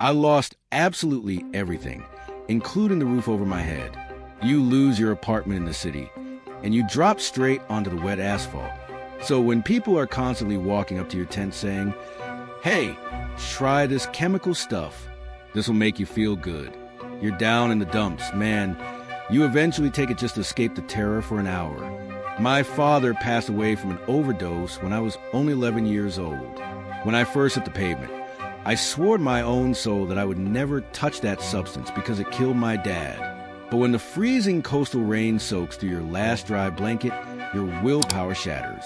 I lost absolutely everything, including the roof over my head. You lose your apartment in the city, and you drop straight onto the wet asphalt. So when people are constantly walking up to your tent saying, "Hey, try this chemical stuff. This will make you feel good. You're down in the dumps, man," you eventually take it just to escape the terror for an hour. My father passed away from an overdose when I was only 11 years old. When I first hit the pavement, I swore to my own soul that I would never touch that substance because it killed my dad. But when the freezing coastal rain soaks through your last dry blanket, your willpower shatters.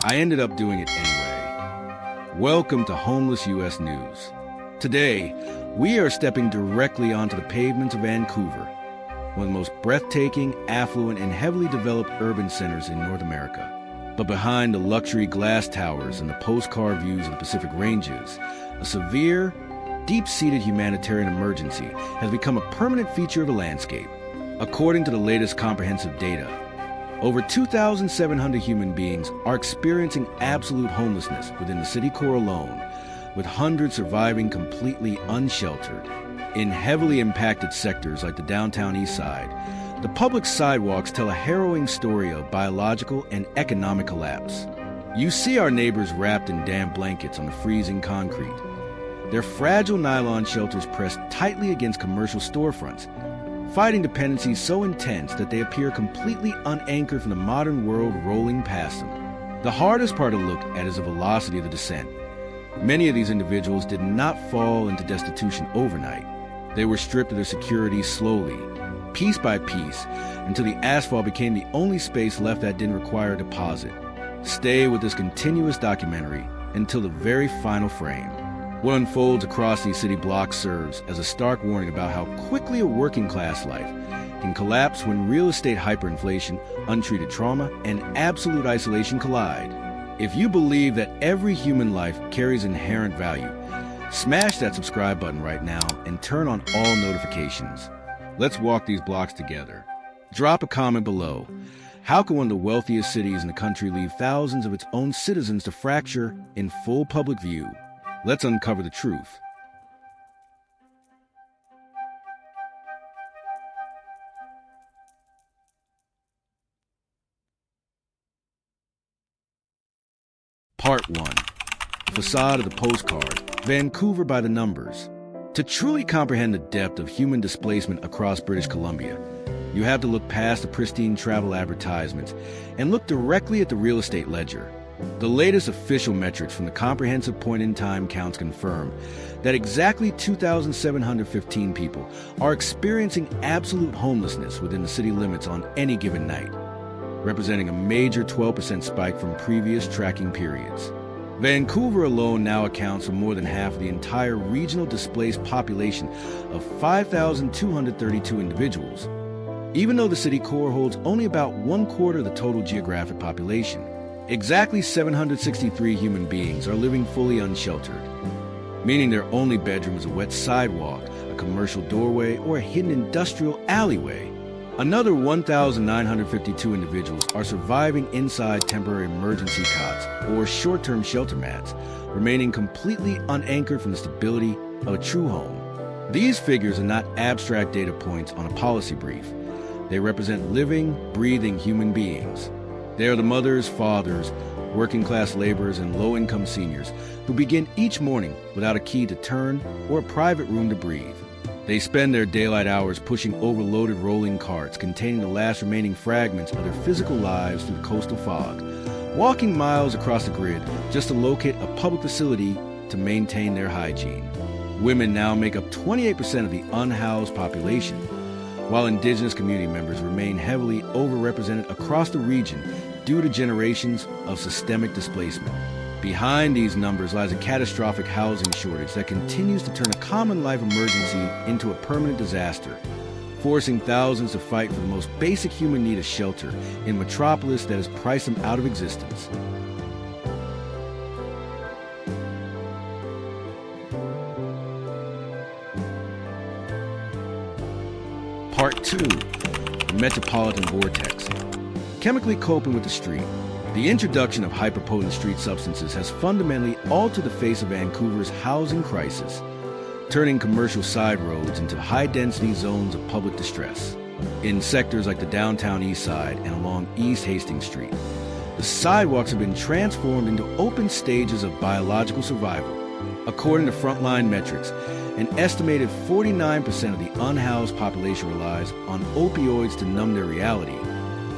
I ended up doing it anyway. Welcome to Homeless U.S. News. Today, we are stepping directly onto the pavements of Vancouver, one of the most breathtaking, affluent, and heavily developed urban centers in North America. But behind the luxury glass towers and the postcard views of the Pacific Ranges, a severe, deep-seated humanitarian emergency has become a permanent feature of the landscape. According to the latest comprehensive data, over 2,700 human beings are experiencing absolute homelessness within the city core alone, with hundreds surviving completely unsheltered. In heavily impacted sectors like the Downtown Eastside, the public sidewalks tell a harrowing story of biological and economic collapse. You see our neighbors wrapped in damp blankets on the freezing concrete, their fragile nylon shelters pressed tightly against commercial storefronts, fighting dependencies so intense that they appear completely unanchored from the modern world rolling past them. The hardest part to look at is the velocity of the descent. Many of these individuals did not fall into destitution overnight. They were stripped of their security slowly, piece by piece, until the asphalt became the only space left that didn't require a deposit. Stay with this continuous documentary until the very final frame. What unfolds across these city blocks serves as a stark warning about how quickly a working-class life can collapse when real estate hyperinflation, untreated trauma, and absolute isolation collide. If you believe that every human life carries inherent value, smash that subscribe button right now and turn on all notifications. Let's walk these blocks together. Drop a comment below. How can one of the wealthiest cities in the country leave thousands of its own citizens to fracture in full public view? Let's uncover the truth. Part 1. Facade of the postcard. Vancouver by the numbers. To truly comprehend the depth of human displacement across British Columbia, you have to look past the pristine travel advertisements and look directly at the real estate ledger. The latest official metrics from the comprehensive point-in-time counts confirm that exactly 2,715 people are experiencing absolute homelessness within the city limits on any given night, representing a major 12% spike from previous tracking periods. Vancouver alone now accounts for more than half of the entire regional displaced population of 5,232 individuals, even though the city core holds only about 1/4 of the total geographic population. Exactly 763 human beings are living fully unsheltered, meaning their only bedroom is a wet sidewalk, a commercial doorway, or a hidden industrial alleyway. Another 1,952 individuals are surviving inside temporary emergency cots or short-term shelter mats, remaining completely unanchored from the stability of a true home. These figures are not abstract data points on a policy brief. They represent living, breathing human beings. They are the mothers, fathers, working-class laborers, and low-income seniors who begin each morning without a key to turn or a private room to breathe. They spend their daylight hours pushing overloaded rolling carts containing the last remaining fragments of their physical lives through the coastal fog, walking miles across the grid just to locate a public facility to maintain their hygiene. Women now make up 28% of the unhoused population, while Indigenous community members remain heavily overrepresented across the region due to generations of systemic displacement. Behind these numbers lies a catastrophic housing shortage that continues to turn a common life emergency into a permanent disaster, forcing thousands to fight for the most basic human need of shelter in a metropolis that has priced them out of existence. Part 2. The Metropolitan Vortex. Chemically coping with the street. The introduction of hyperpotent street substances has fundamentally altered the face of Vancouver's housing crisis. turning commercial side roads into high-density zones of public distress. In sectors like the Downtown Eastside and along East Hastings Street, the sidewalks have been transformed into open stages of biological survival. According to frontline metrics, an estimated 49% of the unhoused population relies on opioids to numb their reality,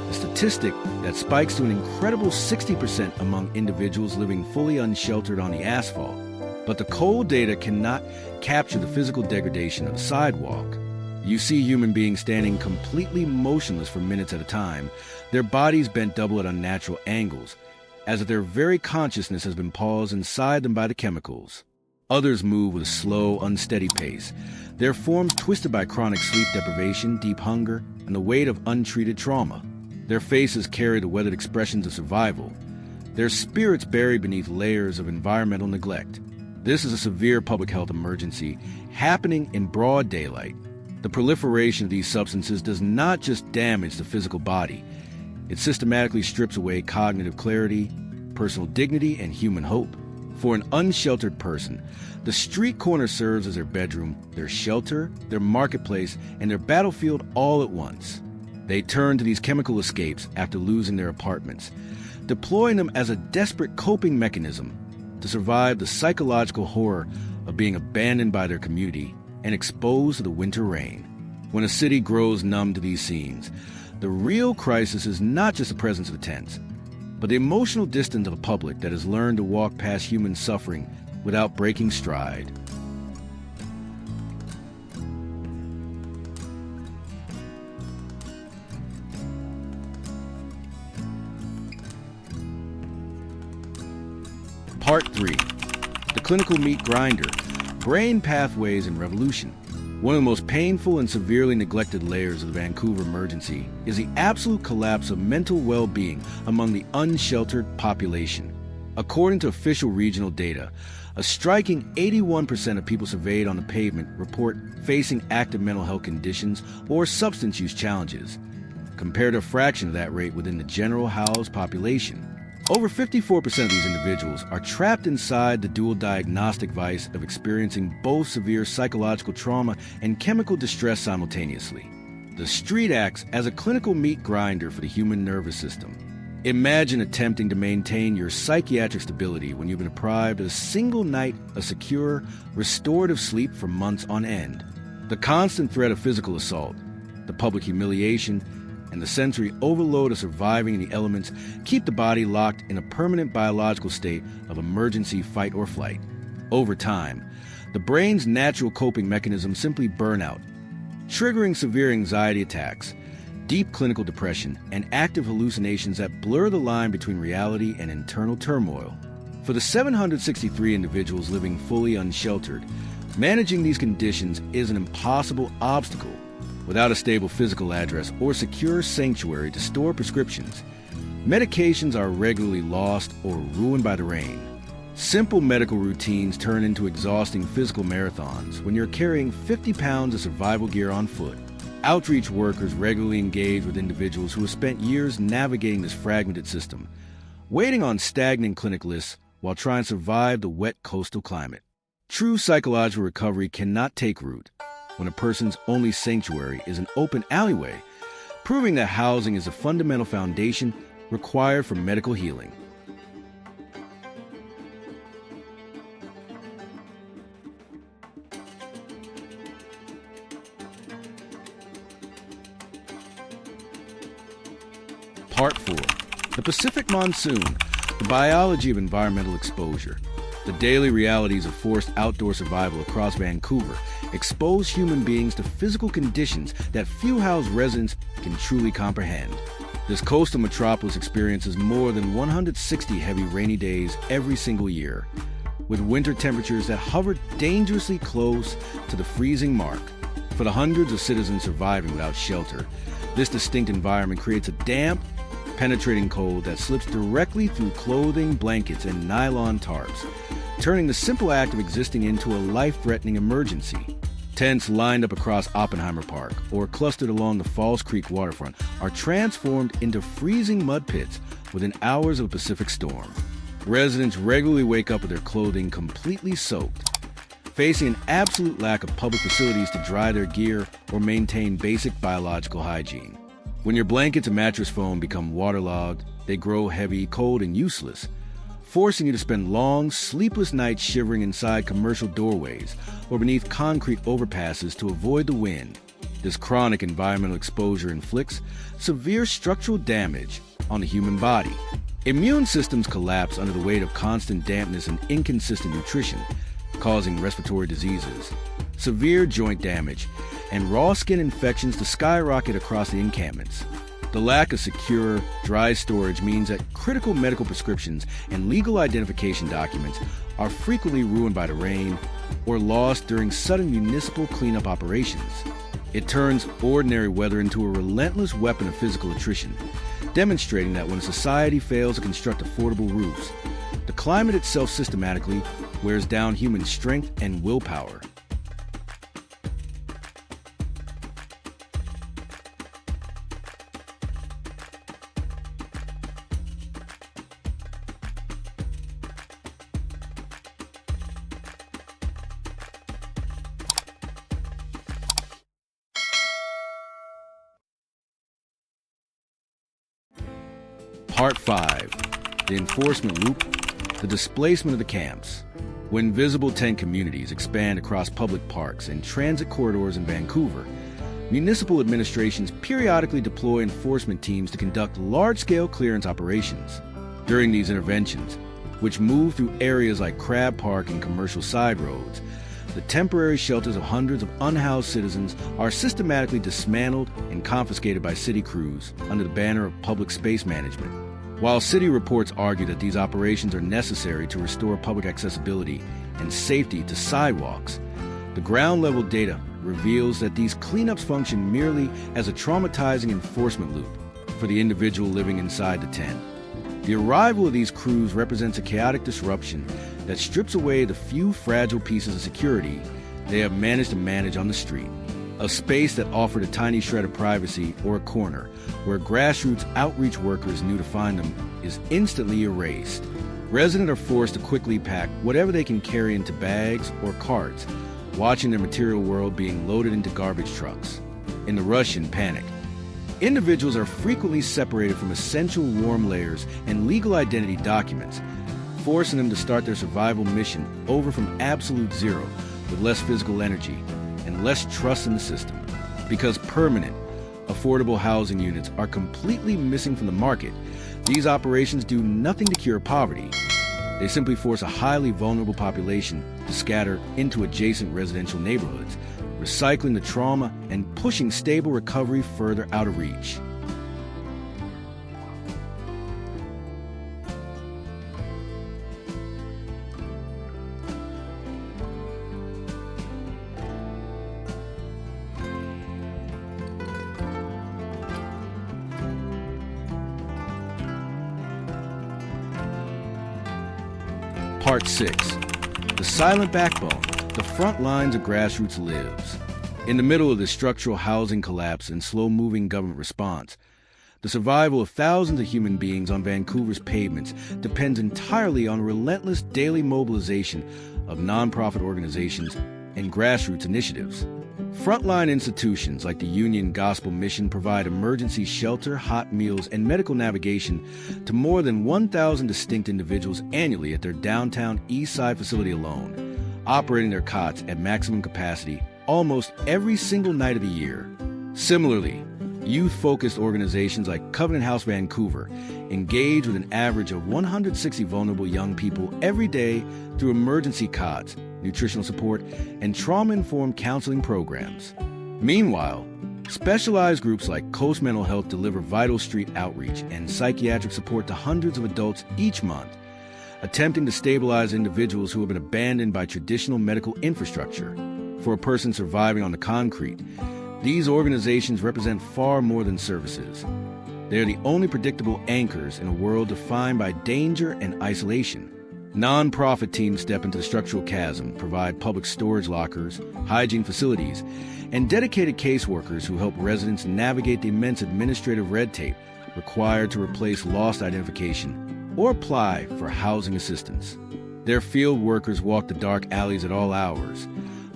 a statistic that spikes to an incredible 60% among individuals living fully unsheltered on the asphalt. But the cold data cannot capture the physical degradation of the sidewalk. You see human beings standing completely motionless for minutes at a time, their bodies bent double at unnatural angles, as if their very consciousness has been paused inside them by the chemicals. Others move with a slow, unsteady pace, their forms twisted by chronic sleep deprivation, deep hunger, and the weight of untreated trauma. Their faces carry the weathered expressions of survival, their spirits buried beneath layers of environmental neglect. This is a severe public health emergency happening in broad daylight. The proliferation of these substances does not just damage the physical body. It systematically strips away cognitive clarity, personal dignity, and human hope. For an unsheltered person, the street corner serves as their bedroom, their shelter, their marketplace, and their battlefield all at once. They turn to these chemical escapes after losing their apartments, deploying them as a desperate coping mechanism to survive the psychological horror of being abandoned by their community and exposed to the winter rain. When a city grows numb to these scenes, the real crisis is not just the presence of the tents, but the emotional distance of a public that has learned to walk past human suffering without breaking stride. Part 3. The Clinical Meat Grinder, Brain Pathways and Revolution. One of the most painful and severely neglected layers of the Vancouver emergency is the absolute collapse of mental well-being among the unsheltered population. According to official regional data, a striking 81% of people surveyed on the pavement report facing active mental health conditions or substance use challenges, compared to a fraction of that rate within the general housed population. Over 54% of these individuals are trapped inside the dual diagnostic vice of experiencing both severe psychological trauma and chemical distress simultaneously. The street acts as a clinical meat grinder for the human nervous system. Imagine attempting to maintain your psychiatric stability when you've been deprived of a single night of secure, restorative sleep for months on end. The constant threat of physical assault, the public humiliation, and the sensory overload of surviving in the elements keep the body locked in a permanent biological state of emergency fight or flight. Over time, the brain's natural coping mechanisms simply burn out, triggering severe anxiety attacks, deep clinical depression, and active hallucinations that blur the line between reality and internal turmoil. For the 763 individuals living fully unsheltered, managing these conditions is an impossible obstacle. Without a stable physical address or secure sanctuary to store prescriptions, medications are regularly lost or ruined by the rain. Simple medical routines turn into exhausting physical marathons when you're carrying 50 pounds of survival gear on foot. Outreach workers regularly engage with individuals who have spent years navigating this fragmented system, waiting on stagnant clinic lists while trying to survive the wet coastal climate. True psychological recovery cannot take root when a person's only sanctuary is an open alleyway, proving that housing is a fundamental foundation required for medical healing. Part 4. The Pacific Monsoon, the Biology of Environmental Exposure. The daily realities of forced outdoor survival across Vancouver expose human beings to physical conditions that few housed residents can truly comprehend. This coastal metropolis experiences more than 160 heavy rainy days every single year, with winter temperatures that hover dangerously close to the freezing mark. For the hundreds of citizens surviving without shelter, this distinct environment creates a damp, penetrating cold that slips directly through clothing, blankets, and nylon tarps, turning the simple act of existing into a life-threatening emergency. Tents lined up across Oppenheimer Park or clustered along the Falls Creek waterfront are transformed into freezing mud pits within hours of a Pacific storm. Residents regularly wake up with their clothing completely soaked, facing an absolute lack of public facilities to dry their gear or maintain basic biological hygiene. When your blankets and mattress foam become waterlogged, they grow heavy, cold, and useless, forcing you to spend long, sleepless nights shivering inside commercial doorways or beneath concrete overpasses to avoid the wind. This chronic environmental exposure inflicts severe structural damage on the human body. Immune systems collapse under the weight of constant dampness and inconsistent nutrition, causing respiratory diseases, severe joint damage, and raw skin infections to skyrocket across the encampments. The lack of secure, dry storage means that critical medical prescriptions and legal identification documents are frequently ruined by the rain or lost during sudden municipal cleanup operations. It turns ordinary weather into a relentless weapon of physical attrition, demonstrating that when a society fails to construct affordable roofs, the climate itself systematically wears down human strength and willpower. Part 5. The Enforcement Loop, the Displacement of the Camps. When visible tent communities expand across public parks and transit corridors in Vancouver, municipal administrations periodically deploy enforcement teams to conduct large-scale clearance operations. During these interventions, which move through areas like Crab Park and commercial side roads, the temporary shelters of hundreds of unhoused citizens are systematically dismantled and confiscated by city crews under the banner of public space management. While city reports argue that these operations are necessary to restore public accessibility and safety to sidewalks, the ground-level data reveals that these cleanups function merely as a traumatizing enforcement loop for the individual living inside the tent. The arrival of these crews represents a chaotic disruption that strips away the few fragile pieces of security they have managed to manage on the street. A space that offered a tiny shred of privacy or a corner where grassroots outreach workers knew to find them is instantly erased. Residents are forced to quickly pack whatever they can carry into bags or carts, watching their material world being loaded into garbage trucks. In the rush and panic, individuals are frequently separated from essential warm layers and legal identity documents, forcing them to start their survival mission over from absolute zero with less physical energy and less trust in the system. Because permanent, affordable housing units are completely missing from the market, these operations do nothing to cure poverty. They simply force a highly vulnerable population to scatter into adjacent residential neighborhoods, recycling the trauma and pushing stable recovery further out of reach. Part 6. The Silent Backbone, the front lines of grassroots lives. In the middle of the structural housing collapse and slow-moving government response, the survival of thousands of human beings on Vancouver's pavements depends entirely on relentless daily mobilization of nonprofit organizations and grassroots initiatives. Frontline institutions like the Union Gospel Mission provide emergency shelter, hot meals, and medical navigation to more than 1,000 distinct individuals annually at their Downtown Eastside facility alone, operating their cots at maximum capacity almost every single night of the year. Similarly, youth-focused organizations like Covenant House Vancouver engage with an average of 160 vulnerable young people every day through emergency cots, nutritional support, and trauma-informed counseling programs. Meanwhile, specialized groups like Coast Mental Health deliver vital street outreach and psychiatric support to hundreds of adults each month, attempting to stabilize individuals who have been abandoned by traditional medical infrastructure. For a person surviving on the concrete, these organizations represent far more than services. They are the only predictable anchors in a world defined by danger and isolation. Non-profit teams step into the structural chasm, provide public storage lockers, hygiene facilities, and dedicated caseworkers who help residents navigate the immense administrative red tape required to replace lost identification or apply for housing assistance. Their field workers walk the dark alleys at all hours,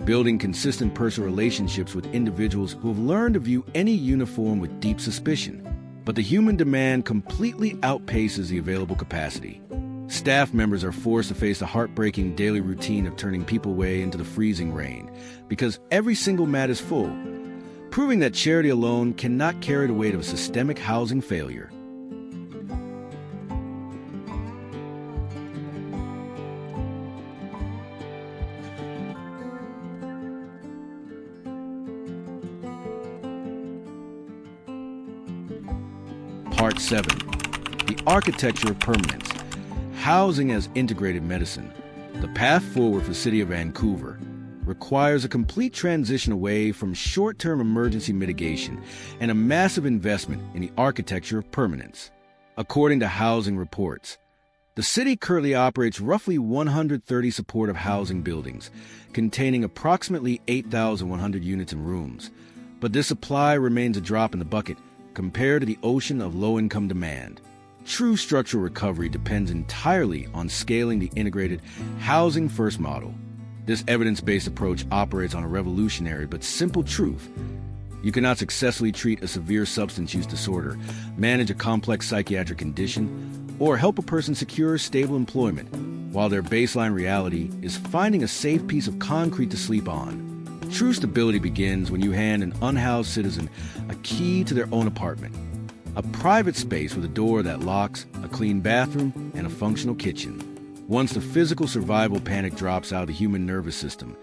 building consistent personal relationships with individuals who have learned to view any uniform with deep suspicion. But the human demand completely outpaces the available capacity. Staff members are forced to face the heartbreaking daily routine of turning people away into the freezing rain, because every single mat is full, proving that charity alone cannot carry the weight of a systemic housing failure. Part 7. The Architecture of Permanence. Housing as integrated medicine. The path forward for the city of Vancouver requires a complete transition away from short-term emergency mitigation and a massive investment in the architecture of permanence. According to housing reports, the city currently operates roughly 130 supportive housing buildings, containing approximately 8,100 units and rooms. But this supply remains a drop in the bucket compared to the ocean of low-income demand. True structural recovery depends entirely on scaling the integrated housing-first model. This evidence-based approach operates on a revolutionary but simple truth. You cannot successfully treat a severe substance use disorder, manage a complex psychiatric condition, or help a person secure stable employment, while their baseline reality is finding a safe piece of concrete to sleep on. True stability begins when you hand an unhoused citizen a key to their own apartment, a private space with a door that locks, a clean bathroom, and a functional kitchen. Once the physical survival panic drops out of the human nervous system,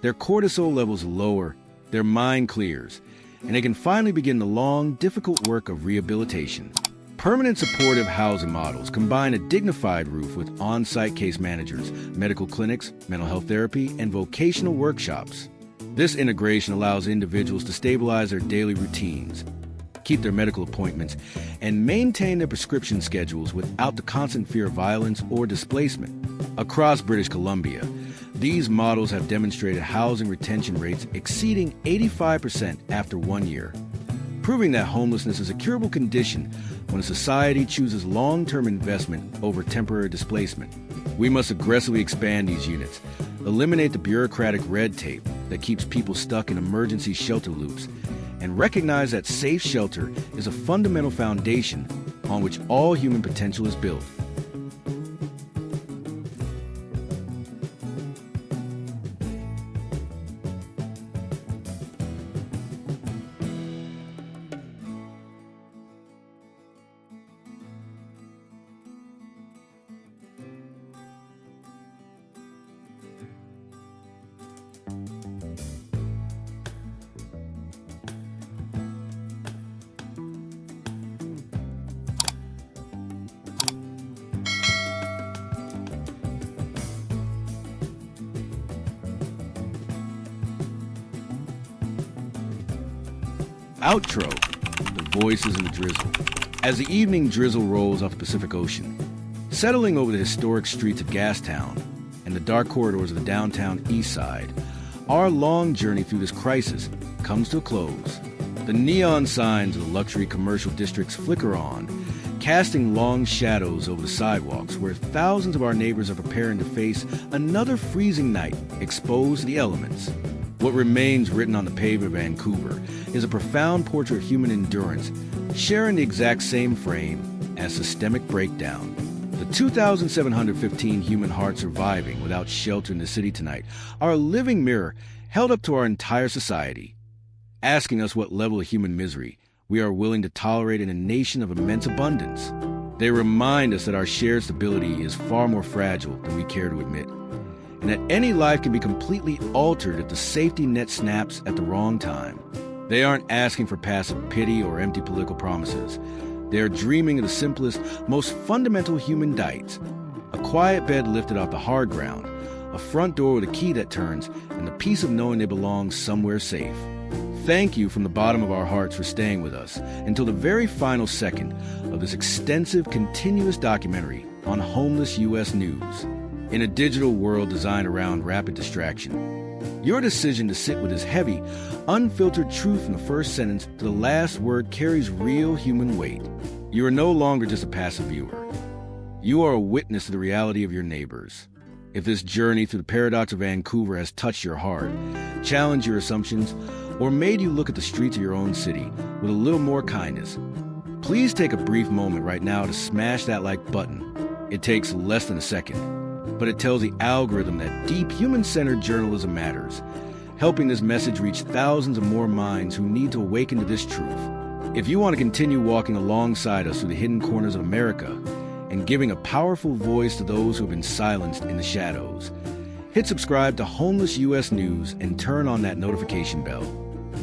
their cortisol levels lower, their mind clears, and they can finally begin the long, difficult work of rehabilitation. Permanent supportive housing models combine a dignified roof with on-site case managers, medical clinics, mental health therapy, and vocational workshops. This integration allows individuals to stabilize their daily routines, keep their medical appointments, and maintain their prescription schedules without the constant fear of violence or displacement. Across British Columbia, these models have demonstrated housing retention rates exceeding 85% after 1 year, proving that homelessness is a curable condition when a society chooses long-term investment over temporary displacement. We must aggressively expand these units, eliminate the bureaucratic red tape that keeps people stuck in emergency shelter loops, and recognize that safe shelter is a fundamental foundation on which all human potential is built. Outro, the voices in the drizzle. As the evening drizzle rolls off the Pacific Ocean, settling over the historic streets of Gastown and the dark corridors of the Downtown Eastside, our long journey through this crisis comes to a close. The neon signs of the luxury commercial districts flicker on, casting long shadows over the sidewalks where thousands of our neighbors are preparing to face another freezing night exposed to the elements. What remains written on the pavement of Vancouver is a profound portrait of human endurance, sharing the exact same frame as systemic breakdown. The 2,715 human hearts surviving without shelter in the city tonight are a living mirror held up to our entire society, asking us what level of human misery we are willing to tolerate in a nation of immense abundance. They remind us that our shared stability is far more fragile than we care to admit, and that any life can be completely altered if the safety net snaps at the wrong time. They aren't asking for passive pity or empty political promises. They are dreaming of the simplest, most fundamental human dights: a quiet bed lifted off the hard ground, a front door with a key that turns, and the peace of knowing they belong somewhere safe. Thank you from the bottom of our hearts for staying with us until the very final second of this extensive, continuous documentary on homeless U.S. news. In a digital world designed around rapid distraction, your decision to sit with this heavy, unfiltered truth from the first sentence to the last word carries real human weight. You are no longer just a passive viewer. You are a witness to the reality of your neighbors. If this journey through the paradox of Vancouver has touched your heart, challenged your assumptions, or made you look at the streets of your own city with a little more kindness, please take a brief moment right now to smash that like button. It takes less than a second, but it tells the algorithm that deep human-centered journalism matters, helping this message reach thousands of more minds who need to awaken to this truth. If you want to continue walking alongside us through the hidden corners of America and giving a powerful voice to those who have been silenced in the shadows, hit subscribe to Homeless U.S. News and turn on that notification bell.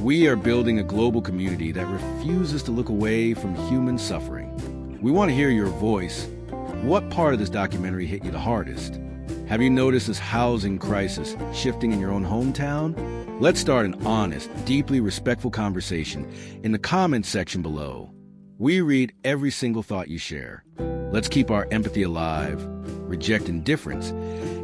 We are building a global community that refuses to look away from human suffering. We want to hear your voice. What part of this documentary hit you the hardest? Have you noticed this housing crisis shifting in your own hometown? Let's start an honest, deeply respectful conversation in the comments section below. We read every single thought you share. Let's keep our empathy alive, reject indifference,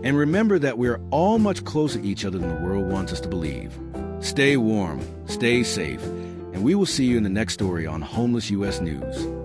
and remember that we're all much closer to each other than the world wants us to believe. Stay warm, stay safe, and we will see you in the next story on Homeless U.S. News.